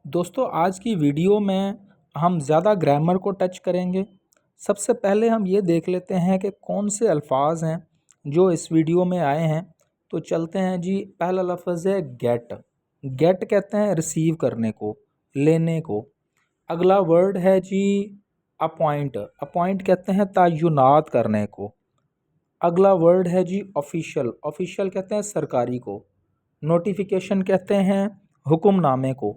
दोस्तों आज की वीडियो में हम ज़्यादा ग्रामर को टच करेंगे। सबसे पहले हम ये देख लेते हैं कि कौन से अल्फाज हैं जो इस वीडियो में आए हैं। तो चलते हैं जी। पहला लफ्ज़ है गेट। गेट कहते हैं रिसीव करने को, लेने को। अगला वर्ड है जी अपॉइंट। अपॉइंट कहते हैं तयनात करने को। अगला वर्ड है जी ऑफिशियल। ऑफिशियल कहते हैं सरकारी को। नोटिफिकेशन कहते हैं हुक्मनामे को।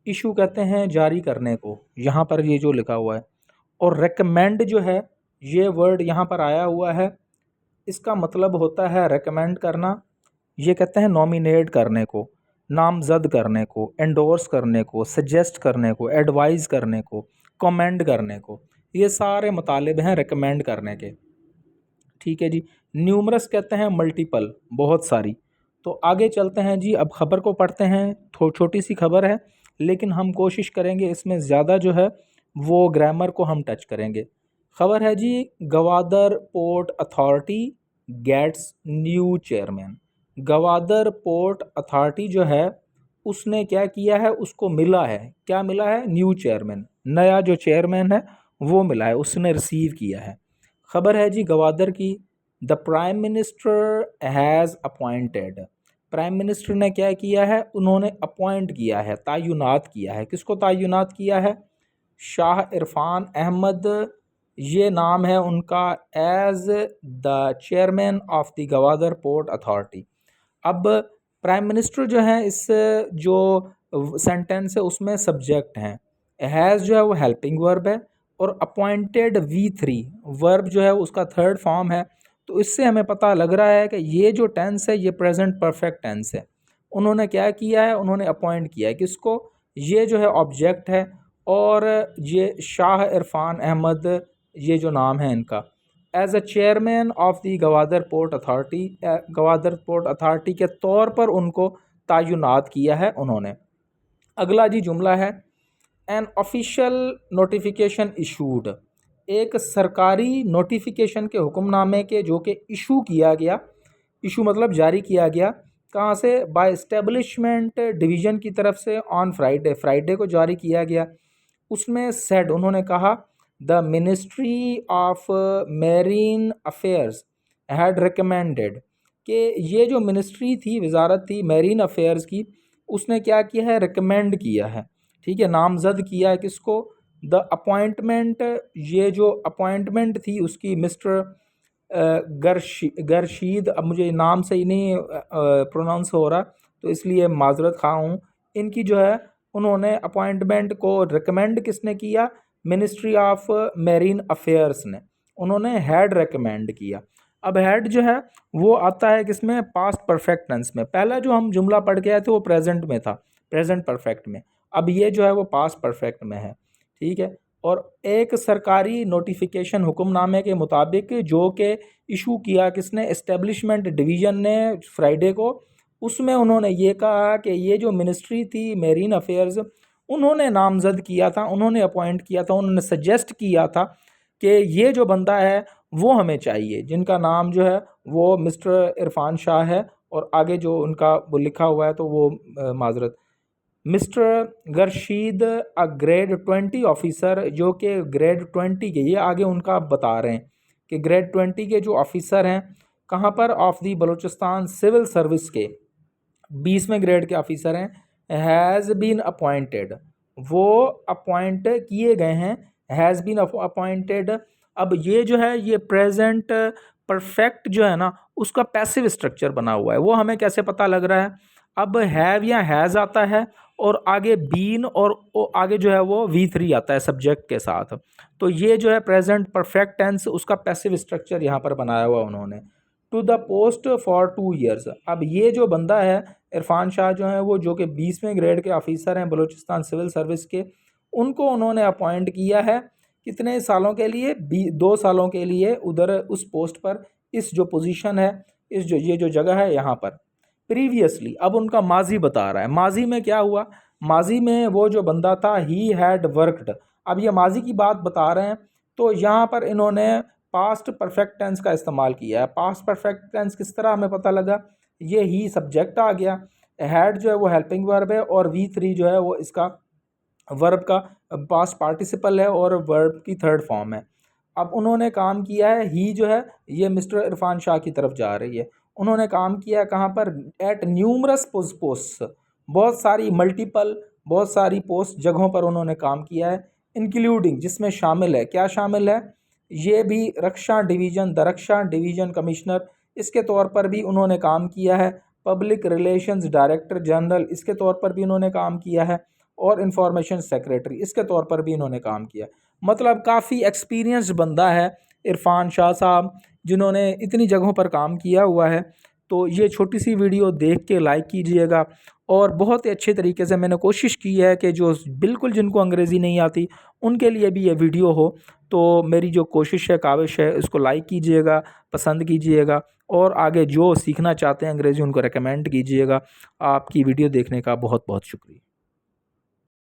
इशू कहते हैं जारी करने को, यहाँ पर ये जो लिखा हुआ है। और रेकमेंड जो है, ये वर्ड यहाँ पर आया हुआ है, इसका मतलब होता है रेकमेंड करना। ये कहते हैं नॉमिनेट करने को, नामजद करने को, एंडोर्स करने को, सजेस्ट करने को, एडवाइज़ करने को, कमेंड करने को। ये सारे मुतालिब हैं रेकमेंड करने के। ठीक है जी। न्यूमरस कहते हैं मल्टीपल, बहुत सारी। तो आगे चलते हैं जी। अब खबर को पढ़ते हैं। छोटी सी खबर है लेकिन हम कोशिश करेंगे इसमें ज़्यादा जो है वो ग्रामर को हम टच करेंगे। खबर है जी Gwadar port authority gets new chairman. Gwadar port authority जो है उसने क्या किया है, उसको मिला है, क्या मिला है, न्यू चेयरमैन। नया जो चेयरमैन है वो मिला है, उसने रिसीव किया है। खबर है जी गवादर की। The prime minister has appointed. Prime minister ने क्या किया है, उन्होंने अपॉइंट किया है, तयनात किया है। किसको तयनात किया है? शाह इरफान अहमद, ये नाम है उनका, as the chairman of the Gwadar port authority. अब प्राइम मिनिस्टर जो है, इस जो सेंटेंस है उसमें सब्जेक्ट हैं। हैज़ जो है वो हेल्पिंग वर्ब है और अपॉइंटेड V3 वर्ब जो है उसका थर्ड फॉर्म है। तो इससे हमें पता लग रहा है कि ये जो टेंस है ये प्रेजेंट परफेक्ट टेंस है। उन्होंने क्या किया है, उन्होंने अपॉइंट किया है। किसको? ये जो है ऑब्जेक्ट है और ये शाह इरफान अहमद, ये जो नाम है इनका, as a chairman of the Gwadar port authority, Gwadar port authority के तौर पर उनको तयनात किया है उन्होंने। अगला जी जुमला है एन ऑफिशियल नोटिफिकेशन इशूड। एक सरकारी नोटिफिकेशन के हुक्मनामे के जो कि इशू किया गया, इशू मतलब जारी किया गया, कहाँ से? बाय इस्टेब्लिशमेंट डिवीज़न की तरफ से ऑन फ्राइडे, फ्राइडे को जारी किया गया। उसमें सेड, उन्होंने कहा, the ministry of marine affairs had recommended, कि ये जो मिनिस्ट्री थी, वजारत थी मेरीन अफेयर्स की, उसने क्या किया है, रिकमेंड किया है। ठीक है, नामजद किया है। किसको? द अपॉइंटमेंट, ये जो अपॉइंटमेंट थी उसकी मिस्टर गरशीद, अब मुझे नाम से ही नहीं प्रोनाउंस हो रहा तो इसलिए माजरत खा हूँ। इनकी जो है, उन्होंने अपॉइंटमेंट को रिकमेंड किसने किया? मिनिस्ट्री ऑफ मेरीन अफेयर्स ने। उन्होंने हैड रिकमेंड किया। अब हैड जो है वो आता है किसमें? पास्ट परफेक्ट टेंस में। पहला जो हम जुमला पढ़ के आए थे वो प्रेजेंट में था, प्रेजेंट परफेक्ट में। अब ये जो है वो पास्ट परफेक्ट में है। ठीक है। और एक सरकारी नोटिफिकेशन हुक्मनामे के मुताबिक जो कि इशू किया किसने? एस्टेब्लिशमेंट डिवीज़न ने फ्राइडे को, उसमें उन्होंने ये कहा कि ये जो मिनिस्ट्री थी मेरीन अफेयर्स, उन्होंने नामजद किया था, उन्होंने अपॉइंट किया था, उन्होंने सजेस्ट किया था कि ये जो बंदा है वो हमें चाहिए, जिनका नाम जो है वो मिस्टर इरफान शाह है। और आगे जो उनका वो लिखा हुआ है तो वो माजरत, मिस्टर गरशीद अ ग्रेड 20 ऑफिसर, जो कि ग्रेड 20 के, ये आगे उनका बता रहे हैं कि ग्रेड 20 के जो ऑफिसर हैं, कहाँ पर? Of the Balochistan civil service के 20वें ग्रेड के ऑफिसर हैं, हैज़ बीन अपॉइंटेड, वो अपॉइंट किए गए हैं, हैज़ बीन अपॉइंटेड। अब ये जो है ये प्रेजेंट परफेक्ट जो है ना, उसका पैसिव स्ट्रक्चर बना हुआ है। वो हमें कैसे पता लग रहा है? अब हैव या हैज़ आता है और आगे बीन और आगे जो है वो V3 आता है सब्जेक्ट के साथ। तो ये जो है प्रेजेंट परफेक्ट टेंस, उसका पैसिव स्ट्रक्चर यहाँ पर बनाया हुआ उन्होंने। To the post for 2 years. अब ये जो बंदा है इरफान शाह जो है वो, जो कि 20वें ग्रेड के ऑफिसर हैं बलूचिस्तान सिविल सर्विस के, उनको उन्होंने अपॉइंट किया है कितने सालों के लिए? 2 सालों के लिए उधर उस पोस्ट पर, इस जो पोजीशन है, इस जो ये जो जगह है यहाँ पर। प्रीवियसली, अब उनका माजी बता रहा है। माजी में क्या हुआ? माजी में वो जो बंदा था, ही हैड वर्कड। अब ये माजी की बात बता रहे हैं तो यहाँ पर इन्होंने पास्ट परफेक्ट टेंस का इस्तेमाल किया है। पास्ट परफेक्ट टेंस किस तरह हमें पता लगा? ये ही सब्जेक्ट आ गया, हैड जो है वो हेल्पिंग वर्ब है और V3 जो है वो इसका वर्ब का पास्ट पार्टिसिपल है और वर्ब की थर्ड फॉर्म है। अब उन्होंने काम किया है, ही जो है ये मिस्टर इरफान शाह की तरफ जा रही है। उन्होंने काम किया है कहाँ पर, एट न्यूमरस पोस्ट, बहुत सारी मल्टीपल, बहुत सारी पोस्ट जगहों पर उन्होंने काम किया है। इंक्लूडिंग, जिसमें शामिल है, क्या शामिल है, ये भी Rakhshan division, the Rakhshan division commissioner, इसके तौर पर भी उन्होंने काम किया है। पब्लिक रिलेशंस डायरेक्टर जनरल, इसके तौर पर भी उन्होंने काम किया है। और इंफॉर्मेशन सेक्रेटरी, इसके तौर पर भी इन्होंने काम किया। मतलब काफ़ी एक्सपीरियंस्ड बंदा है इरफान शाह साहब, जिन्होंने इतनी जगहों पर काम किया हुआ है। तो ये छोटी सी वीडियो देख के लाइक कीजिएगा। और बहुत ही अच्छे तरीके से मैंने कोशिश की है कि जो बिल्कुल जिनको अंग्रेज़ी नहीं आती उनके लिए भी ये वीडियो हो। तो मेरी जो कोशिश है, काविश है, इसको लाइक कीजिएगा, पसंद कीजिएगा और आगे जो सीखना चाहते हैं अंग्रेज़ी उनको रेकमेंड कीजिएगा। आपकी वीडियो देखने का बहुत बहुत शुक्रिया।